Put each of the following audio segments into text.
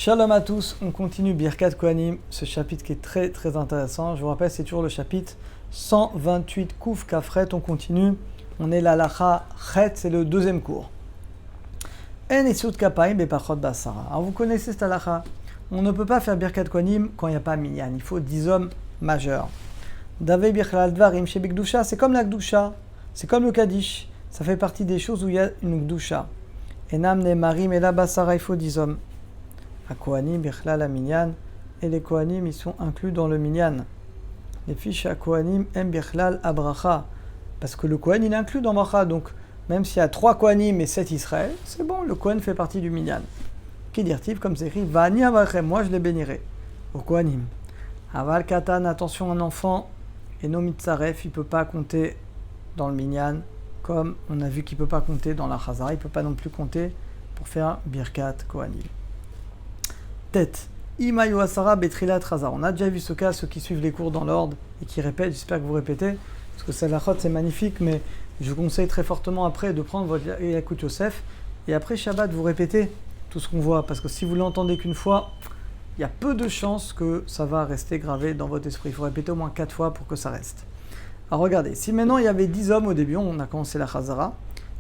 Shalom à tous, on continue Birkat Kohanim, ce chapitre qui est très très intéressant. Je vous rappelle, c'est toujours le chapitre 128 Kouf Kafret, on continue. On est l'Alacha Chet, c'est le deuxième cours. En Esut Kapaim Bepachot Basara. Alors vous connaissez cette Alacha. On ne peut pas faire Birkat Kohanim quand il n'y a pas Minyan. Il faut 10 hommes majeurs. Davei Birchlal Dvarim chez Gdusha, c'est comme la Gdusha, c'est comme le Kaddish. Ça fait partie des choses où il y a une Gdusha. Enam Nemarim et la Basara, il faut 10 hommes. À Kohanim, Birchlal, Minyan, et les Kohanim, ils sont inclus dans le Minyan. Les fiches à Kohanim, M. Birchlal, Abracha. Parce que le Kohen, il est inclus dans Bracha, donc même s'il y a 3 Kohanim et 7 Israël, c'est bon, le Kohen fait partie du Minyan. Qui dit-il, comme c'est écrit, Vani Avrachem, moi je les bénirai, au Kohanim. Aval Katan, attention, un enfant, et no Mitzaref, il ne peut pas compter dans le Minyan, comme on a vu qu'il ne peut pas compter dans la Chazara, il ne peut pas non plus compter pour faire Birkat Kohanim. Tête. Imayu Asara Betrilat Chazar. On a déjà vu ce cas, ceux qui suivent les cours dans l'ordre et qui répètent, j'espère que vous répétez, parce que Salachot c'est magnifique, mais je vous conseille très fortement après de prendre votre Yakut Yosef et après Shabbat vous répétez tout ce qu'on voit, parce que si vous l'entendez qu'une fois, il y a peu de chances que ça va rester gravé dans votre esprit. Il faut répéter au moins 4 fois pour que ça reste. Alors regardez, si maintenant il y avait 10 hommes au début, on a commencé la Chazara,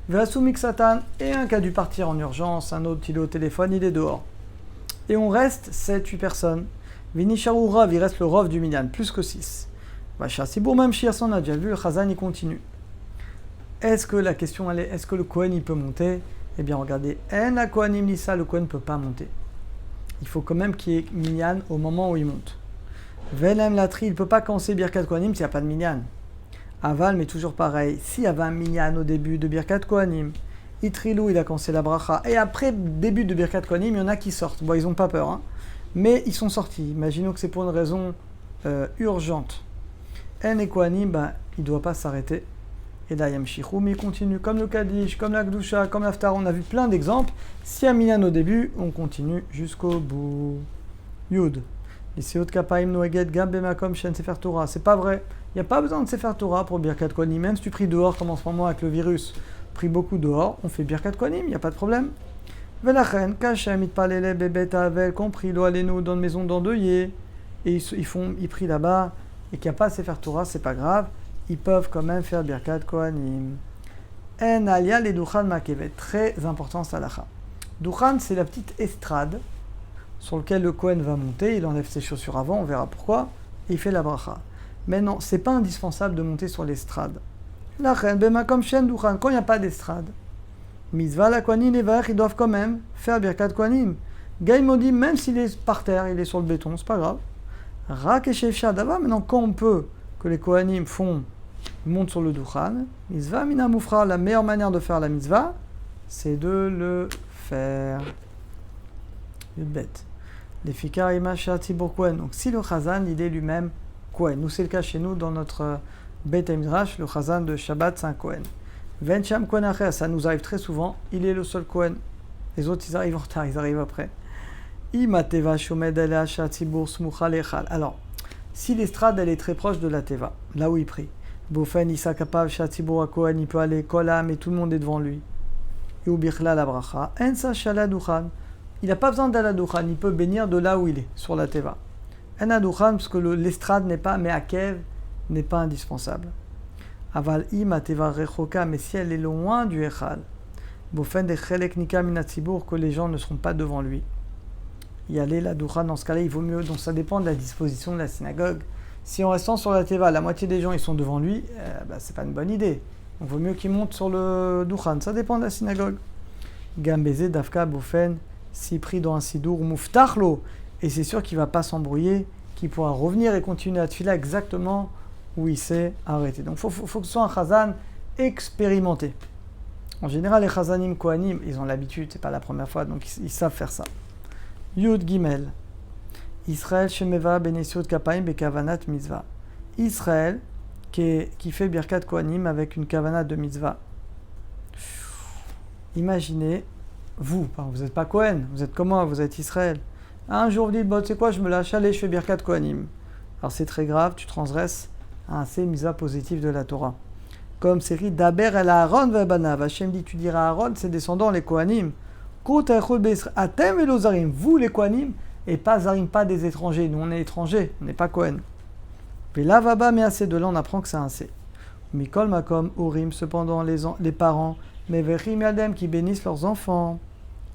Vasu Miksatan, et un qui a dû partir en urgence, un autre il est au téléphone, il est dehors. Et on reste 7-8 personnes. Vinisharu Rav, il reste le Rav du Minyan, plus que 6. Vacha Sibour même Shirson, on a déjà vu, le Chazan il continue. Est-ce que la question elle est, est-ce que le Kohen il peut monter? Eh bien regardez, En a Kohanim Nissa, le Kohen ne peut pas monter. Il faut quand même qu'il y ait Minyan au moment où il monte. Velem Latri, il ne peut pas commencer Birkat Kohanim s'il n'y a pas de Minyan. Aval, mais toujours pareil, s'il y avait un Minyan au début de Birkat Kohanim, Itrilou, il a commencé la bracha. Et après, début de Birkat Kohanim, il y en a qui sortent. Bon, ils n'ont pas peur, hein. Mais ils sont sortis. Imaginons que c'est pour une raison urgente. En et Kohanim, il ne doit pas s'arrêter. Et là, Yamshichou, mais il continue. Comme le Kaddish, comme la Gdusha, comme l'Aftar. On a vu plein d'exemples. Si y a Minyan au début, on continue jusqu'au bout. Yud. Les Seot Kapaim Noeget Gab Bemakom Shen Sefer Torah. C'est pas vrai. Il n'y a pas besoin de Sefer Torah pour Birkat Kohanim. Même si tu pries dehors, comme en ce moment avec le virus. Pris beaucoup dehors, on fait Birkat Kohanim, il n'y a pas de problème. Velachen, Kachem, Itpalele, Bebet, Avel, compris, Lo Alenu, dans une maison d'endeuillés, et ils prient là-bas, et qu'il n'y a pas à Sefer Torah, c'est pas grave, ils peuvent quand même faire Birkat Kohanim. En alia les Duchan Makevet, très important salacha. Duchan, c'est la petite estrade sur laquelle le Kohen va monter, il enlève ses chaussures avant, on verra pourquoi, et il fait la bracha. Mais non, c'est pas indispensable de monter sur l'estrade. Quand il n'y a pas d'estrade, Mitzvah, la Kohanim, les Vach, ils doivent quand même faire Birkat Kohanim. Gaïmodi, même s'il est par terre, il est sur le béton, c'est pas grave. Rak et Shefsha Dava, maintenant quand on peut, que les Kohanim montent sur le Duchan, Mitzvah, Mina Moufra, la meilleure manière de faire la Mitzvah, c'est de le faire. Une bête. Les Fikar Imasha Tibur Kohen. Donc si le Chazan, il est lui-même Kohen, nous c'est le cas chez nous dans notre Beit HaMidrash, le Chazan de Shabbat, c'est un Kohen. Vencham Kohen Acher, ça nous arrive très souvent, il est le seul Kohen. Les autres, ils arrivent en retard, ils arrivent après. Imateva Shomed Alea Shatzibur Smucha Lechal. Alors, si l'estrade, elle est très proche de la Teva, là où il prie, Bofen Issa Kapav Shatzibur Kohen, il peut aller Kolam et tout le monde est devant lui. Et Ubirchla la Bracha, Ensa Shala Duchan. Il n'a pas besoin d'aller à Duchan, il peut bénir de là où il est, sur la Teva. En Duchan, parce que l'estrade n'est pas, mais à Kev, n'est pas indispensable. Aval ima teva rechoka, mais si elle est loin du echal, bofen de chelek nika minatzibur, que les gens ne seront pas devant lui. Y aller la doucha, dans ce cas-là, il vaut mieux. Donc ça dépend de la disposition de la synagogue. Si en restant sur la teva, la moitié des gens ils sont devant lui, c'est pas une bonne idée. Donc il vaut mieux qu'il monte sur le douchan. Ça dépend de la synagogue. Gambeze dafka bofen, si pris dans un sidour muftachlo, et c'est sûr qu'il va pas s'embrouiller, qu'il pourra revenir et continuer à tefila exactement où il s'est arrêté. Donc il faut que ce soit un chazan expérimenté. En général, les chazanim kohanim, ils ont l'habitude, c'est pas la première fois, donc ils savent faire ça. Yud Gimel. Israël shemeva benesiot kapaim bekavanat mitzvah. Israël qui fait birkat kohanim avec une kavanat de mitzvah. Imaginez, vous n'êtes pas Kohen, vous êtes comme moi, vous êtes Israël. Un jour vous dites, bon, tu sais quoi, je me lâche, allez, je fais birkat kohanim. Alors c'est très grave, tu transgresses un mitzvah positif de la Torah. Comme c'est écrit, Daber el Aaron ve'banav. Hachem dit, tu diras à Aaron, ses descendants, les Kohanim, Atem et Zarim, vous les Kohanim, et pas Zarim, pas des étrangers. Nous on est étrangers, on n'est pas Kohen. Et là, va-bas, mais assez de là, on apprend que c'est un C. Mikol Makom, Urim, cependant les parents, Meverim Yadem, qui bénissent leurs enfants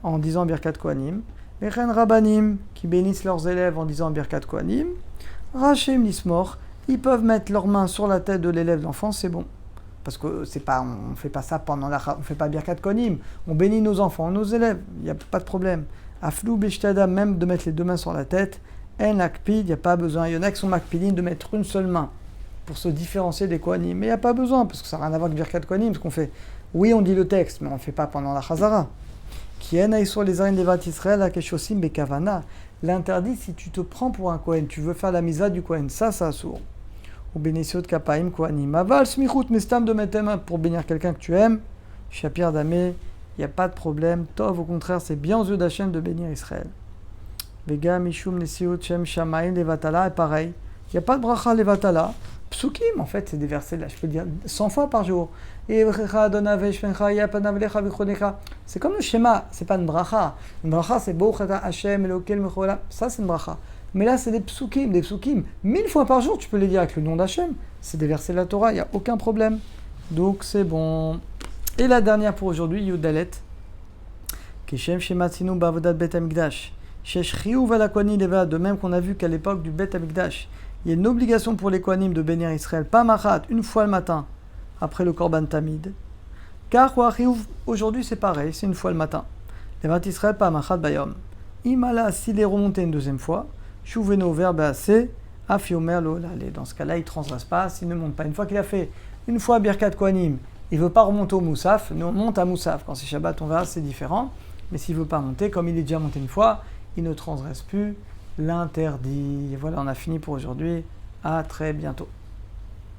en disant Birkat Kohanim, Mechen Rabbanim, qui bénissent leurs élèves en disant Birkat Kohanim, Rachem Nismor, ils peuvent mettre leurs mains sur la tête de l'élève d'enfant, c'est bon. Parce que c'est pas, on ne fait pas ça pendant on fait pas Birkat Kohanim, on bénit nos enfants, nos élèves, il n'y a pas de problème. Aflou Bishtada, même de mettre les deux mains sur la tête, En Akpid, il n'y a pas besoin. Il y en a qui sont Makpidines de mettre une seule main pour se différencier des Kohanim. Mais il n'y a pas besoin, parce que ça n'a rien à voir avec Birkat Kohanim, ce qu'on fait. Oui, on dit le texte, mais on ne le fait pas pendant la Chazara. Qui en sur les arènes des Vat Israël, la Keshosim Bekavana. L'interdit, si tu te prends pour un Kohen, tu veux faire la misa du Kohen, ça sourd. Ou bénissio de Kapaim Kohanim. Aval Smichut, Mestam de mettre tes mains pour bénir quelqu'un que tu aimes. Shapir Damé, il n'y a pas de problème. Tov, au contraire, c'est bien aux yeux d'Hachem de bénir Israël. Vega Mishum Nesiut Shem Shamaim Levatala, et pareil. Il n'y a pas de bracha Levatala. Psukim, en fait, c'est des versets là, je peux dire 100 fois par jour. C'est comme le schéma, c'est pas une bracha. Une bracha, c'est Bochata Hashem Elokel Mechola. Ça, c'est une bracha. Mais là, c'est des psukim. 1000 fois par jour, tu peux les dire avec le nom d'Hachem. C'est des versets de la Torah, il n'y a aucun problème. Donc, c'est bon. Et la dernière pour aujourd'hui, Yudalet. Kishem Shematzinu Bavodat Bet Amikdash. De même qu'on a vu qu'à l'époque du Bet Amikdash, il y a une obligation pour les Kohanim de bénir Israël, pas machat, une fois le matin, après le Korban Tamid. Car aujourd'hui c'est pareil, c'est une fois le matin. Les Vat Israël, pas machat bayom. Imala, s'il est remonté une deuxième fois, Shuveno verbe assez, Afiomer lo lale. Dans ce cas-là, il ne transgresse pas, s'il ne monte pas. Une fois qu'il a fait une fois Birkat Kohanim, il ne veut pas remonter au Moussaf, nous on monte à Moussaf. Quand c'est Shabbat, on verra, c'est différent. Mais s'il ne veut pas monter, comme il est déjà monté une fois, il ne transgresse plus l'interdit. Et voilà, on a fini pour aujourd'hui. À très bientôt.